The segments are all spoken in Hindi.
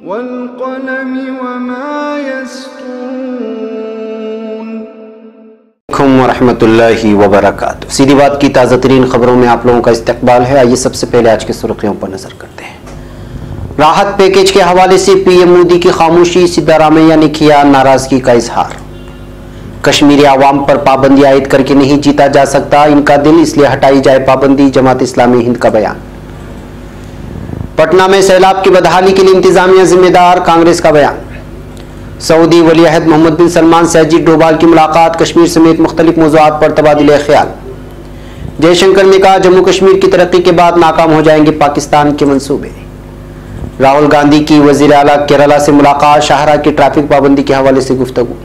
वल्क़लमि वमा यस्तून। वरहमतुल्लाहि वबरकातुहू। सीधी बात की ताज़ा तरीन खबरों में आप लोगों का इस्तकबाल है। आइए सबसे पहले आज की सुर्खियों पर नजर करते हैं। राहत पैकेज के हवाले से पीएम मोदी की खामोशी, सिद्धारामैया ने किया नाराजगी का इजहार। कश्मीरी आवाम पर पाबंदी आयद करके नहीं जीता जा सकता इनका दिल, इसलिए हटाई जाए पाबंदी, जमात इस्लामी हिंद का बयान। पटना में सैलाब की बदहाली के लिए इंतजामिया जिम्मेदार, कांग्रेस का बयान। सऊदी वलीअहद मोहम्मद बिन सलमान से अजीत डोभाल की मुलाकात, कश्मीर समेत मुख्तलिफ मौज़ूआत पर तबादुले ख्याल। जयशंकर ने कहा जम्मू कश्मीर की तरक्की के बाद नाकाम हो जाएंगे पाकिस्तान के मंसूबे। राहुल गांधी की वजीर आला केरला से मुलाकात, शाहरा की ट्रैफिक पाबंदी के हवाले से गुफ्तगू।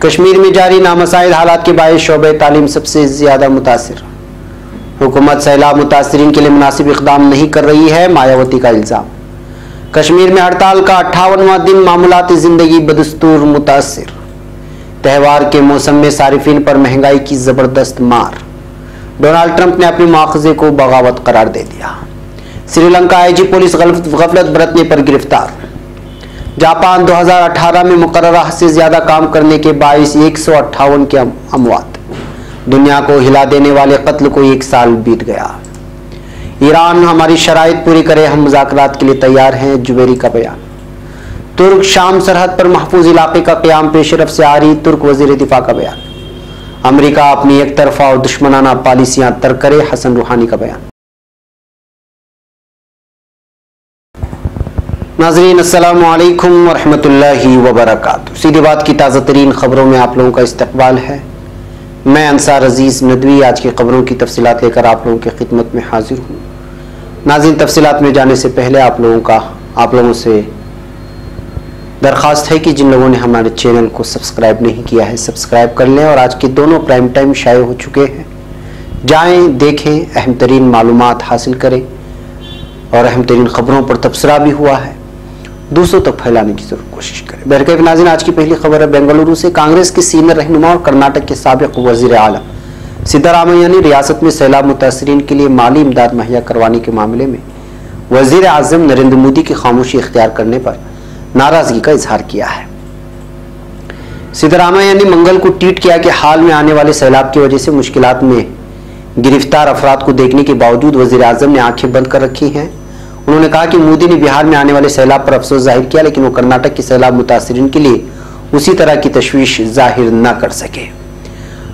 कश्मीर में जारी नामसाइल हालात के बायस शोबे तालीम सबसे ज्यादा मुतासिर। हुकूमत सैलाब मुतासरीन के लिए मुनासिब इक़दाम नहीं कर रही है, मायावती का इल्जाम। कश्मीर में हड़ताल का 58वां दिन, मामूलाती जिंदगी बदस्तूर मुतासिर। त्यौहार के मौसम में सारिफिन पर महंगाई की जबरदस्त मार। डोनाल्ड ट्रंप ने अपने मुआखजे को बगावत करार दे दिया। श्रीलंका आईजी पुलिस गफलत बरतने पर गिरफ्तार। जापान 2018 में मुकर्ररा से ज्यादा काम करने के बायस 158 के अमवात। दुनिया को हिला देने वाले कत्ल को 1 साल बीत गया। ईरान हमारी शराइत पूरी करे, हम मुज़ाकरात के लिए तैयार हैं, जुबैरी का बयान। तुर्क शाम सरहद पर महफूज इलाके का क़याम पेशरफ से आ रही, तुर्क वज़ीर दिफा का बयान। अमेरिका अपनी एक तरफा और दुश्मनाना पॉलिसियां तर्क करे, हसन रूहानी का बयान। नाज़रीन अस्सलामु अलैकुम वरहमतुल्लाहि वबरकातुहू। सीधी बात की ताज़ा तरीन खबरों में आप लोगों का इस्तकबाल है। मैं अंसार अजीज़ नदवी आज की खबरों की तफसीलात लेकर आप लोगों की खिदमत में हाजिर हूँ। नाज़रीन, तफसीलात में जाने से पहले आप लोगों से दरख्वास्त है कि जिन लोगों ने हमारे चैनल को सब्सक्राइब नहीं किया है सब्सक्राइब कर लें। और आज के दोनों प्राइम टाइम शाये हो चुके हैं, जाएं देखें, अहम तरीन मालूमात हासिल करें और अहम तरीन खबरों पर तबसरा भी हुआ है, दूसरों तक फैलाने की जरूर कोशिश करें। बहरकैफ नाज़रीन, आज की पहली खबर है बेंगलुरु से। कांग्रेस के सीनियर रहनुमा और कर्नाटक के साबिक वज़ीर आला सिद्धारामैया ने रियासत में सैलाब मुतासरीन के लिए माली इमदाद मुहैया करवाने के मामले में वज़ीर आज़म नरेंद्र मोदी की खामोशी इख्तियार करने पर नाराजगी का इजहार किया है। सिद्धारामैया ने मंगल को ट्वीट किया कि हाल में आने वाले सैलाब की वजह से मुश्किलात में गिरफ्तार अफराद को देखने के बावजूद वज़ीर आज़म ने आंखें बंद कर रखी हैं। उन्होंने कहा कि मोदी ने बिहार में आने वाले सैलाब पर अफसोस जाहिर किया, लेकिन वो कर्नाटक के सैलाब मुतासरीन के लिए उसी तरह की तशवीश जाहिर न कर सके।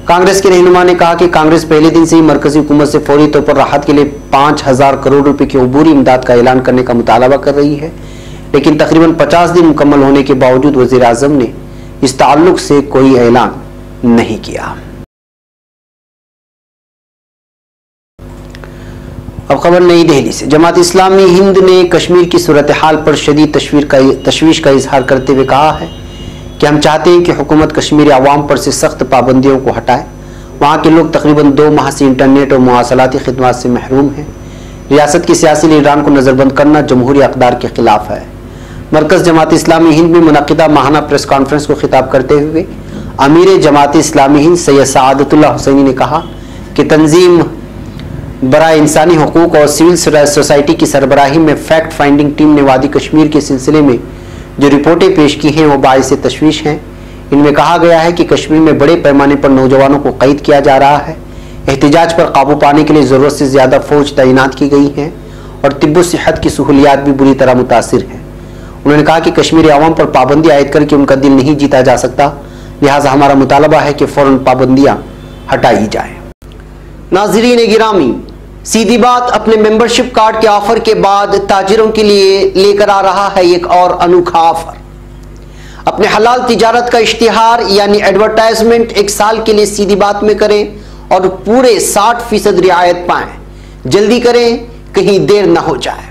कांग्रेस के रहनुमा ने कहा कि कांग्रेस पहले दिन से ही मरकजी हुकूमत से फौरी तौर पर राहत के लिए 5000 करोड़ रुपए की अबूरी इमदाद का ऐलान करने का मुतालबा कर रही है, लेकिन तकरीबन 50 दिन मुकम्मल होने के बावजूद वज़ीर आज़म ने इस ताल्लुक से कोई ऐलान नहीं किया। अब खबर नई दिल्ली से। जमात इस्लामी हिंद ने कश्मीर की सूरत हाल पर शदीद तशवीश का इजहार करते हुए कहा है कि हम चाहते हैं कि हुकूमत कश्मीरी अवाम पर से सख्त पाबंदियों को हटाए। वहाँ के लोग तकरीबन 2 माह से इंटरनेट और मुवासलाती खिदमात से महरूम हैं। रियासत की सियासी लीडरान को नज़रबंद करना जमहूरी अक़दार के खिलाफ है। मरकज़ जमात इस्लामी हिंद में मुनक़िदा माहाना प्रेस कॉन्फ्रेंस को खिताब करते हुए अमीर जमात इस्लामी हिंद सैयद सआदतुल्लाह हुसैनी ने कहा कि तंजीम बराए इंसानी हकूक़ और सिविल सोसाइटी की सरबराही में फैक्ट फाइंडिंग टीम ने वादी कश्मीर के सिलसिले में जो रिपोर्टें पेश की हैं वो बाइस तशवीश हैं। इनमें कहा गया है कि कश्मीर में बड़े पैमाने पर नौजवानों को कैद किया जा रहा है, एहतिजाज पर काबू पाने के लिए ज़रूरत से ज़्यादा फौज तैनात की गई हैं और तिब्बो सेहत की सहूलियात भी बुरी तरह मुतासिर हैं। उन्होंने कहा कि कश्मीरी आवाम पर पाबंदी आयद करके उनका दिल नहीं जीता जा सकता, लिहाजा हमारा मुतालबा है कि फ़ौरन पाबंदियाँ हटाई जाए। नाज़रीन गिरामी, सीधी बात अपने मेंबरशिप कार्ड के ऑफर के बाद ताजिरों के लिए लेकर आ रहा है एक और अनोखा ऑफर। अपने हलाल तिजारत का इश्तिहार यानी एडवर्टाइजमेंट 1 साल के लिए सीधी बात में करें और पूरे 60% रियायत पाएं। जल्दी करें, कहीं देर न हो जाए।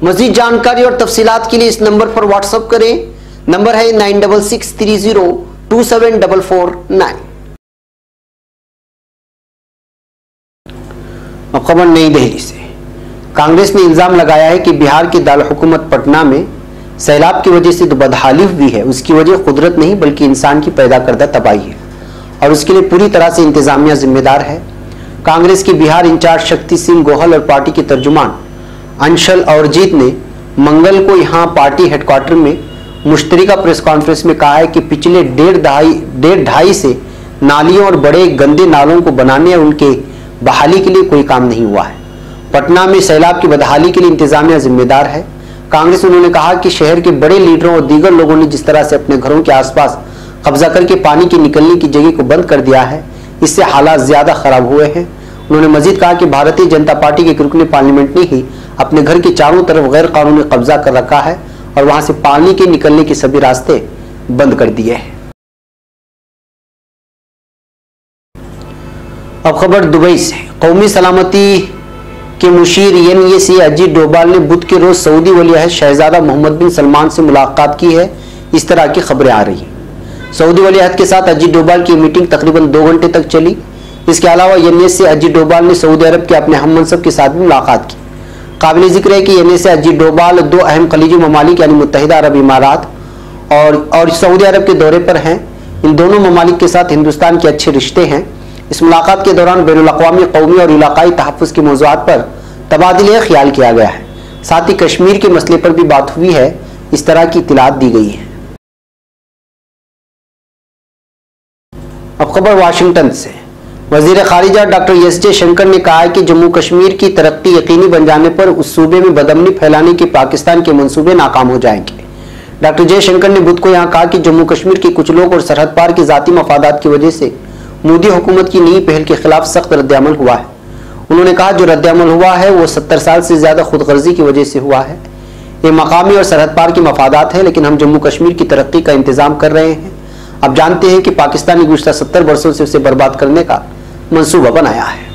मजीद जानकारी और तफसीलात के लिए इस नंबर पर व्हाट्सएप करें। नंबर है 9663027449। अब खबर नई दिल्ली से। कांग्रेस ने इल्जाम लगाया है कि बिहार की दारुल-हुकूमत पटना में सैलाब की वजह से जो बदहाली हुई है उसकी वजह कुदरत नहीं बल्कि इंसान की पैदा करदा तबाही है और उसके लिए पूरी तरह से इंतजामिया जिम्मेदार है। कांग्रेस की बिहार इंचार्ज शक्ति सिंह गोहल और पार्टी के तर्जुमान अंशल औरजीत ने मंगल को यहां पार्टी हेडक्वार्टर में मुश्तरका प्रेस कॉन्फ्रेंस में कहा है कि पिछले डेढ़ ढाई से नालियों और बड़े गंदे नालों को बनाने और उनके बहाली के लिए कोई काम नहीं हुआ है। पटना में सैलाब की बदहाली के लिए इंतजामिया जिम्मेदार है। कांग्रेस उन्होंने कहा कि शहर के बड़े लीडरों और दीगर लोगों ने जिस तरह से अपने घरों के आसपास कब्जा करके पानी के निकलने की जगह को बंद कर दिया है, इससे हालात ज्यादा खराब हुए हैं। उन्होंने मजीद कहा कि भारतीय जनता पार्टी के रुकने पार्लियामेंट ने ही अपने घर के चारों तरफ गैर कानूनी कब्जा कर रखा है और वहां से पानी के निकलने के सभी रास्ते बंद कर दिए हैं। अब खबर दुबई से। कौमी सलामती के मुशीर NSA अजीत डोभाल ने बुध के रोज सऊदी वलीअहद शहजादा मोहम्मद बिन सलमान से मुलाकात की है, इस तरह की खबरें आ रही हैं। सऊदी वलीअहद के साथ अजीत डोभाल की मीटिंग तकरीबन 2 घंटे तक चली। इसके अलावा NSA अजीत डोभाल ने सऊदी अरब के अपने हम मनसब के साथ भी मुलाकात की। काबिल जिक्र है कि NSA अजीत डोभाल 2 अहम खलीजी ममालिक यानी मुत्तहिदा अरब इमारात और सऊदी अरब के दौरे पर हैं। इन दोनों ममालिक के साथ हिंदुस्तान के अच्छे रिश्ते हैं। इस मुलाकात के दौरान बैनुल-अक़वामी, कौमी और इलाकाई तहफ़्फ़ुज़ के मौज़ूआत पर तबादले ख्याल किया गया है। साथ ही कश्मीर के मसले पर भी बात हुई है, इस तरह की इत्तलात दी गई है। अब खबर वाशिंगटन से। वज़ीर ख़ारिजा डॉक्टर S जयशंकर ने कहा है कि जम्मू कश्मीर की तरक्की यकीनी बन जाने पर उस सूबे में बदअमनी फैलाने के पाकिस्तान के मंसूबे नाकाम हो जाएंगे। डॉक्टर जयशंकर ने बुध को यहाँ कहा कि जम्मू कश्मीर के कुछ लोग और सरहद पार के ज़ाती मफादात की वजह से मोदी हुकूमत की नई पहल के खिलाफ सख्त रद्द-ए-अमल हुआ है। उन्होंने कहा जो रद्द-ए-अमल हुआ है वो 70 साल से ज्यादा खुदगर्जी की वजह से हुआ है। ये मकामी और सरहद पार के मफादात है, लेकिन हम जम्मू कश्मीर की तरक्की का इंतजाम कर रहे हैं। अब जानते हैं कि पाकिस्तान ने गुज़श्ता 70 वर्षों से उसे बर्बाद करने का मंसूबा बनाया है।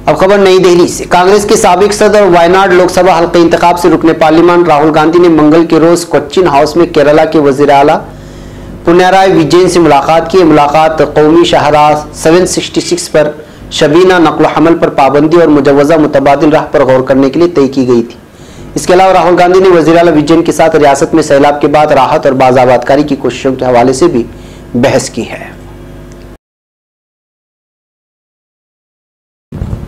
अब खबर नई दिल्ली से। कांग्रेस के साबिक सदर और वायनाड लोकसभा हल्के इंतखाब से रुकने पार्लियामान राहुल गांधी ने मंगल के रोज कोच्चिन हाउस में केरला के वजीर आला पिनराई विजयन से मुलाकात की। मुलाकात कौमी शाहराह 766 पर शबीना नकल हमल पर पाबंदी और मुजवजा मुतबादिल राह पर गौर करने के लिए तय की गई थी। इसके अलावा राहुल गांधी ने वजीर आला विजयन के साथ रियासत में सैलाब के बाद राहत और बाज़ाबादकारी की कोशिशों के हवाले से भी बहस की है।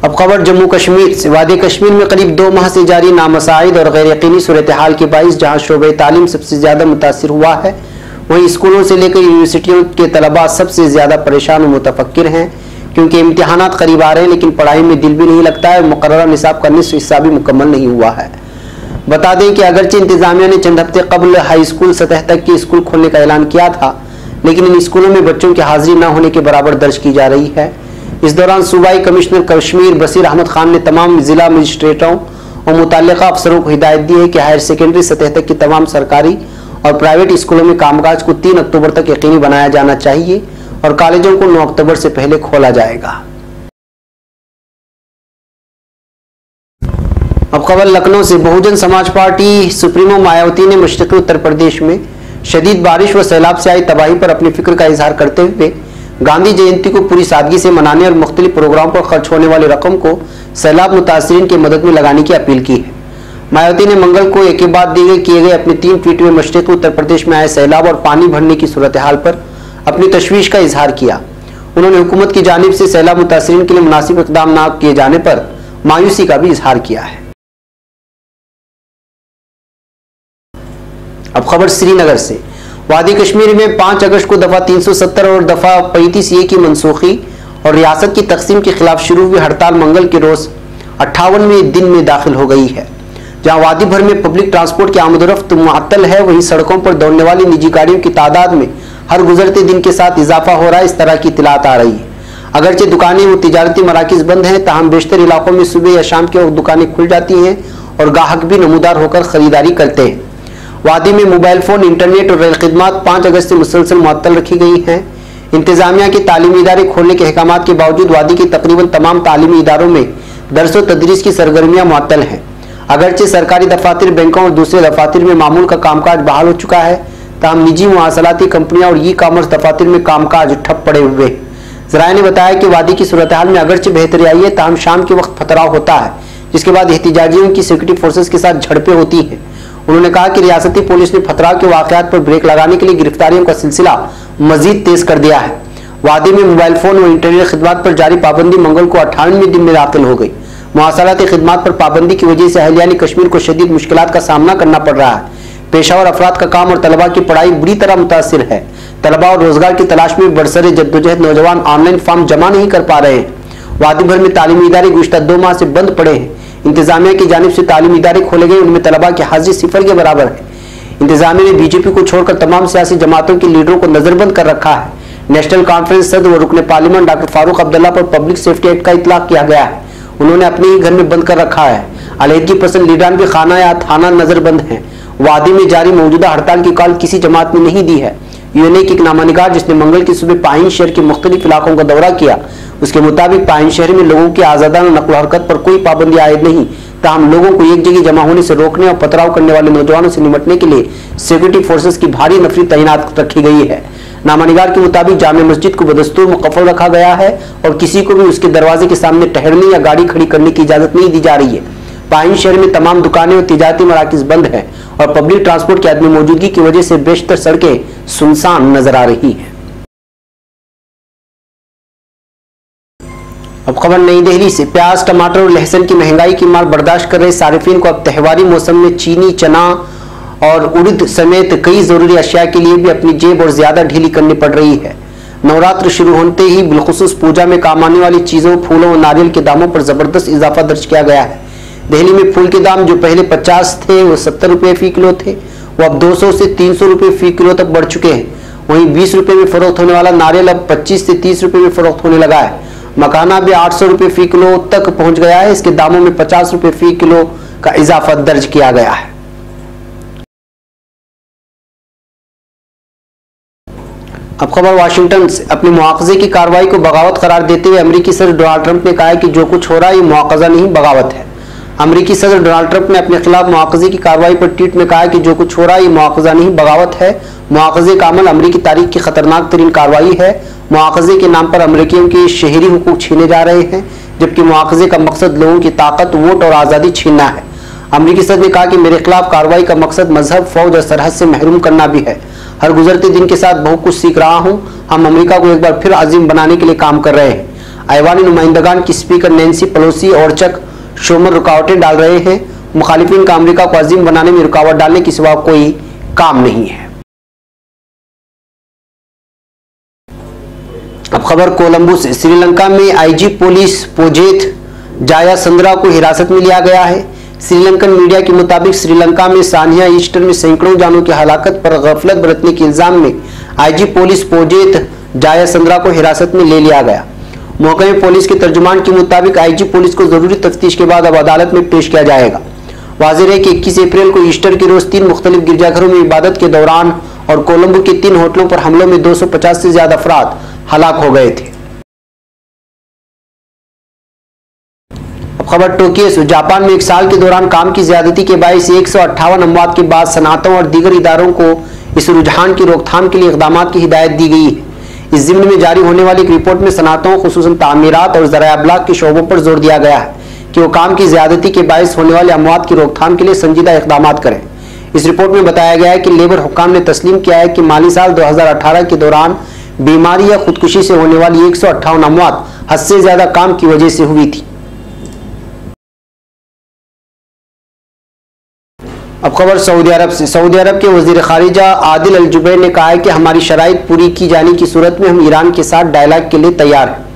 अब खबर जम्मू कश्मीर से। वादी कश्मीर में करीब 2 माह से जारी नामसाइद और गैर यकीनी सूरत हाल के बाइस जहाँ शोबे तालीम सबसे ज्यादा मुतासिर हुआ है, वहीं स्कूलों से लेकर यूनिवर्सिटियों के तलबा सबसे ज्यादा परेशान और मुतफक्किर हैं, क्योंकि इम्तिहानात करीब आ रहे हैं लेकिन पढ़ाई में दिल भी नहीं लगता है। मुकर्ररा निसाब का निस्फ हिस्सा भी मुकम्मल नहीं हुआ है। बता दें कि अगरचे इंतजामिया ने चंद हफ्ते कबल हाई स्कूल सतह तक के स्कूल खोलने का ऐलान किया था, लेकिन इन स्कूलों में बच्चों की हाजिरी न होने के बराबर दर्ज की जा रही है। इस दौरान सूबाई कमिश्नर कश्मीर बसीर अहमद खान ने तमाम जिला मजिस्ट्रेटों और मुतल्लिका अफसरों को हिदायत दी है कि हायर सेकेंडरी सतह तक के तमाम सरकारी और प्राइवेट स्कूलों में कामकाज को 3 अक्टूबर तक यकीनी बनाया जाना चाहिए और कॉलेजों को 9 अक्टूबर से पहले खोला जाएगा। अब खबर लखनऊ से। बहुजन समाज पार्टी सुप्रीमो मायावती ने मशरक़ी उत्तर प्रदेश में शदीद बारिश व सैलाब से आई तबाही पर अपनी फिक्र का इजहार करते हुए गांधी जयंती को पूरी सादगी से मनाने और मुख्तलिफ प्रोग्राम पर खर्च होने वाली रकम को सैलाब मुतासरीन की मदद में लगाने की अपील की है। मायावती ने मंगल को एक के बाद दिए गए अपने 3 ट्वीट में मशरक़ी उत्तर प्रदेश में आए सैलाब और पानी भरने की सूरत हाल पर अपनी तशवीश का इजहार किया। उन्होंने हुकूमत की जानिब से सैलाब मुतासरीन के लिए मुनासिब इक़दाम न किए जाने पर मायूसी का भी इजहार किया है। अब खबर श्रीनगर से। वादी कश्मीर में 5 अगस्त को दफा 370 और दफा 35A की मनसूखी और रियासत की तकसीम के खिलाफ शुरू हुई हड़ताल मंगल के रोज 58वें दिन में दाखिल हो गई है। जहां वादी भर में पब्लिक ट्रांसपोर्ट की आमदोरफ्त मुअत्तल है, वहीं सड़कों पर दौड़ने वाली निजी गाड़ियों की तादाद में हर गुजरते दिन के साथ इजाफा हो रहा है, इस तरह की इत्तलात आ रही है। अगरचे दुकानें व तिजारती मराकिज बंद हैं, ताहम बेशतर इलाकों में सुबह या शाम के वक्त दुकानें खुल जाती हैं और गाहक भी नमूदार होकर खरीदारी करते हैं। वादी में मोबाइल फोन, इंटरनेट और रेल खिदमात 5 अगस्त से मुसलसल मुअत्तल रखी गई हैं। इंतजामिया के तालीमी इदारे खोलने के अहकामात के बावजूद वादी के तकरीबन तमाम तालीमी इदारों में दर्स व तदरीस की सरगर्मियां मुअत्तल हैं। अगरचे सरकारी दफातर, बैंकों और दूसरे दफातर में मामूल का कामकाज बहाल हो चुका है, ताहम निजी मुआसलाती कंपनियां और ई कॉमर्स दफातर में कामकाज ठप पड़े हुए। ज़राए ने बताया कि वादी की सूरत हाल में अगरचे बेहतरी आई है, ताहम शाम के वक्त पथराव होता है, जिसके बाद एहतिजाजियों की सिक्योरिटी फोर्सेस के साथ झड़पें होती हैं। उन्होंने कहा कि रियासती पुलिस ने पथराव के वाकयात पर ब्रेक लगाने के लिए गिरफ्तारियों का सिलसिला मजीद तेज कर दिया है। वादी में मोबाइल फोन और इंटरनेट खिदमत पर जारी पाबंदी मंगल को 58वें दिन में दाखिल हो गई। मवासलाती खिदमात पर पाबंदी की वजह से अहलियानी कश्मीर को शदीद मुश्किलात का सामना करना पड़ रहा है। पेशावर अफराद का काम और तलबा की पढ़ाई बुरी तरह मुतासिर है। तलबा और रोजगार की तलाश में बरसरे जद्दोजहद नौजवान ऑनलाइन फॉर्म जमा नहीं कर पा रहे हैं। वादी भर में तालीमी इदारे गुज़िश्ता 2 माह से बंद पड़े हैं। इंतजामिया की जानिब से तालीमी इदारे खोले गए, उनमें तलबा की हाजिरी 0 के बराबर है। इंतजामिया ने बीजेपी को छोड़कर तमाम सियासी जमातों के लीडरों को नजरबंद कर रखा है। नेशनल कॉन्फ्रेंस सदर व रुकन पार्लियामेंट डॉक्टर फारूक अब्दुल्ला पर पब्लिक सेफ्टी एक्ट का इतलाक किया गया है। उन्होंने अपने ही घर में बंद कर रखा है। अलहदगी पसंद लीडरान भी खाना या थाना नजरबंद है। वादी में जारी मौजूदा हड़ताल की कॉल किसी जमात ने नहीं दी है। यूएनए की एक नामानिगार जिसने मंगल की सुबह पाइन शहर के मुख्तलिफ इलाकों का दौरा किया, उसके मुताबिक पाइन शहर में लोगों की आजादाना नकल हरकत पर कोई पाबंदी आयद नहीं, ताहम लोगों को एक जगह जमा होने से रोकने और पथराव करने वाले नौजवानों से निपटने के लिए सिक्योरिटी फोर्सेस की भारी नफरी तैनात रखी गई है। नामानिगार के मुताबिक जामे मस्जिद को बदस्तूर मुकफ़ल रखा गया है और किसी को भी उसके दरवाजे के सामने ठहरने या गाड़ी खड़ी करने की इजाजत नहीं दी जा रही है। पाइन शहर में तमाम दुकानें और तिजारती मराकिज बंद हैं और पब्लिक ट्रांसपोर्ट की अदमी मौजूदगी की वजह से बेशतर सड़कें सुनसान नजर आ रही हैं। अब खबर नई दिल्ली से। प्याज, टमाटर और लहसुन की महंगाई की मार बर्दाश्त कर रहे सारिफिन को अब त्योहारी मौसम में चीनी, चना और उड़द समेत कई जरूरी अशिया के लिए भी अपनी जेब और ज्यादा ढीली करनी पड़ रही है। नवरात्र शुरू होते ही बिलखुसूस पूजा में काम आने वाली चीजों, फूलों और नारियल के दामों पर जबरदस्त इजाफा दर्ज किया गया है। दिल्ली में फूल के दाम जो पहले 50 थे वो 70 रुपए फी किलो थे, वो अब 200 से 300 रुपए फी किलो तक बढ़ चुके हैं। वहीं 20 रुपए में फरोख्त होने वाला नारियल अब 25 से 30 रुपए में फरोख्त होने लगा है। मखाना भी 800 रुपए फी किलो तक पहुंच गया है। इसके दामों में 50 रुपए फी किलो का इजाफा दर्ज किया गया है। अब खबर वाशिंगटन से। अपने मुआवजे की कार्रवाई को बगावत करार देते हुए अमेरिकी सदर डोनाल्ड ट्रंप ने कहा है कि जो कुछ हो रहा है ये मुआवजा नहीं, बगावत है। अमेरिकी सदर डोनाल्ड ट्रंप ने अपने खिलाफ मुआवजे की कार्रवाई पर ट्वीट में कहा कि जो कुछ हो रहा है ये मुआवजा नहीं, बगावत है। मुआवजे का अमल अमेरिकी तारीख की खतरनाक तरीन कार्रवाई है। मुआवजे के नाम पर अमेरिकियों के शहरी हुकूक छीने जा रहे हैं, जबकि मुआवजे का मकसद लोगों की ताकत, वोट और आज़ादी छीनना है। अमेरिकी सदर ने कहा कि मेरे खिलाफ कार्रवाई का मकसद मजहब, फौज और सरहद से महरूम करना भी है। हर गुजरते दिन के साथ बहुत कुछ सीख रहा हूँ। हम अमेरिका को एक बार फिर अजीम बनाने के लिए काम कर रहे हैं। ऐवान नुमाइंदगान की स्पीकर नैन्सी पेलोसी और चक शोमर रुकावटें डाल रहे हैं। मुखालिफिन का अमेरिका को अजीम बनाने में रुकावट डालने के सिवा कोई काम नहीं है। अब खबर कोलंबो से। श्रीलंका में आईजी पुलिस पोजेथ जायासंद्रा को हिरासत में लिया गया है। श्रीलंकन मीडिया के मुताबिक श्रीलंका में सानिया ईस्टर में सैकड़ों जानों की हलाकत पर गफलत बरतने के इल्जाम में आईजी पुलिस पोजेथ जायासंद्रा को हिरासत में ले लिया गया। मौके में पुलिस के तर्जुमान के मुताबिक आईजी पुलिस को जरूरी तफ्तीश के बाद अब अदालत में पेश किया जाएगा। वाज़ेह है कि 21 अप्रैल को ईस्टर के रोज 3 मुख्तलिफ गिरजाघरों में इबादत के दौरान और कोलंबो के 3 होटलों पर हमलों में 250 से ज्यादा अफराद हलाक हो गए थे। अब खबर टोक्यो से। जापान में 1 साल के दौरान काम की ज्यादती के बायस 158 अमवात के बाद सनातों और दीगर इदारों को इस रुझान की रोकथाम के लिए इक़दामात की हिदायत दी गई है। इस ज़िम्न में जारी होने वाली एक रिपोर्ट में सनातों, खुसूसन तामीरात और ज़राए अबलाग के शोबों पर जोर दिया गया है कि वो काम की ज्यादती के बायस होने वाले अमवात की रोकथाम के लिए संजीदा इक़दामात करें। इस रिपोर्ट में बताया गया है कि लेबर हुक्काम ने तस्लीम किया है कि माली साल 2018 के दौरान बीमारी या खुदकुशी से होने वाली 158 अमवात हद से ज्यादा काम की वजह से हुई थी। अब खबर सऊदी अरब से। सऊदी अरब के वजीर खारिजा आदिल अल जुबैर ने कहा है कि हमारी शराइत पूरी की जाने की सूरत में हम ईरान के साथ डायलॉग के लिए तैयार हैं।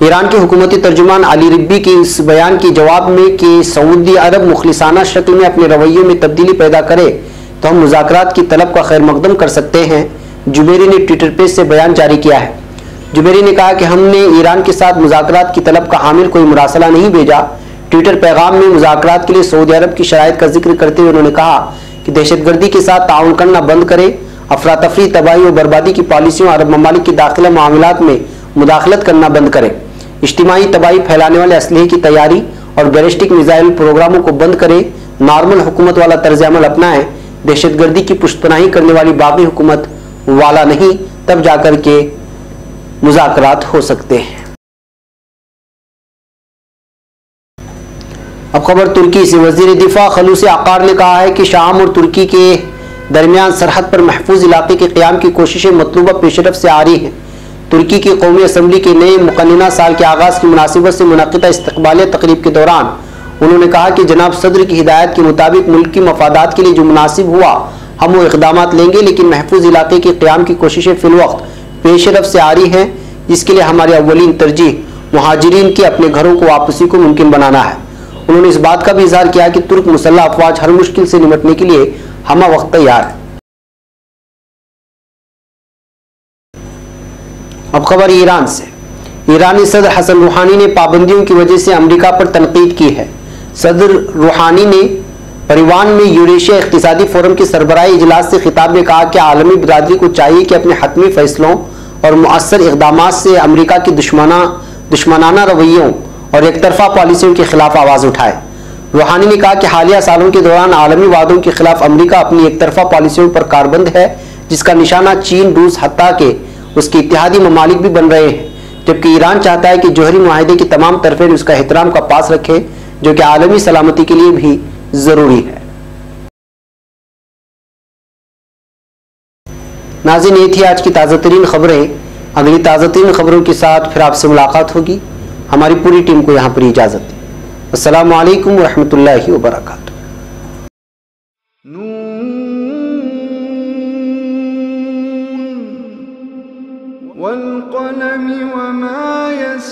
ईरान के हुकूमती तर्जुमान अली रिब्बी के इस बयान के जवाब में कि सऊदी अरब मुखलिसाना शक्ल में अपने रवैयों में तब्दीली पैदा करे तो हम मुज़ाकरात की तलब का खैर मकदम कर सकते हैं, जुबैरी ने ट्विटर पेज से बयान जारी किया है। जुबैरी ने कहा कि हमने ईरान के साथ मुज़ाकरात की तलब का हामिल कोई मुरासला नहीं भेजा। ट्विटर पैगाम में मुज़ाकरात के लिए सऊदी अरब की शराइत का जिक्र करते हुए उन्होंने कहा कि दहशतगर्दी के साथ ताउन करना बंद करे, अफरा तफरी, तबाही और बर्बादी की पॉलिसियों, अरब ममालिक की दाखिला मामलात में मुदाखलत करना बंद करे, इज्तिमाई तबाही फैलाने वाले असलहे की तैयारी और बैलिस्टिक मिसाइल प्रोग्रामों को बंद करे, नॉर्मल हुकूमत वाला तर्ज अमल अपनाएं, दहशतगर्दी की पुश्तनाही करने वाली बागी हुकूमत वाला नहीं, तब जाकर के मुज़ाकरात हो सकते हैं। अब खबर तुर्की से। वजीर दिफा खलूस अकार ने कहा है कि शाम और तुर्की के दरमियान सरहद पर महफूज इलाके के क़याम की कोशिशें मतलूबा पेशरफ से आ रही हैं। तुर्की की कौमी असम्बली के नए मुकन्निना साल के आगाज की मुनासिबत से मुनक्किदा इस्तकबालिया तकरीब के दौरान उन्होंने कहा कि जनाब सदर की हिदायत के मुताबिक मुल्क की मफादात के लिए जो मुनासिब हुआ हम वो इकदाम लेंगे, लेकिन महफूज इलाके के क़याम की कोशिशें फिलवक्त पेशरफ से आ रही हैं, जिसके लिए हमारी अव्वलीन तरजीह मुहाजिरीन के अपने घरों को वापसी को मुमकिन बनाना है। उन्होंने इस बात का भी इजहार किया कि तुर्क मुसल्लह अफवाज हर मुश्किल से निपटने के लिए हम वक्त तैयार है। अब खबर ईरान से। ईरानी सदर हसन रूहानी ने पाबंदियों की वजह से अमेरिका पर तनकीद की है। सदर रूहानी ने परिवान में यूरेशिया इक़्तिसादी फोरम के सरबराही इजलास से खिताब में कहा कि आलमी बिरादरी को चाहिए कि अपने हतमी फैसलों और मुअस्सर इक़दामात से अमेरिका की दुश्मनाना रवैयों और एक तरफा पॉलिसियों के खिलाफ आवाज़ उठाए। रूहानी ने कहा कि हालिया सालों के दौरान आलमी वादों के खिलाफ अमेरिका अपनी एक तरफा पॉलिसियों पर कारबंद है, जिसका निशाना चीन, रूस, हत्ता के उसके इत्तेहादी ममालिक भी बन रहे हैं, जबकि ईरान चाहता है कि जोहरी मुआहदे की तमाम तरफें उसका एहतराम का पास रखें, जो कि आलमी सलामती के लिए भी जरूरी है। नाज़रीन, ये थी आज की ताज़ा तरीन खबरें। अगली ताज़ा तरीन खबरों के साथ फिर आपसे मुलाकात होगी। हमारी पूरी टीम को यहाँ पर इजाज़त दी। अस्सलामु अलैकुम रहमतुल्लाहि व बरकातुहू। वल क़लम वमा यस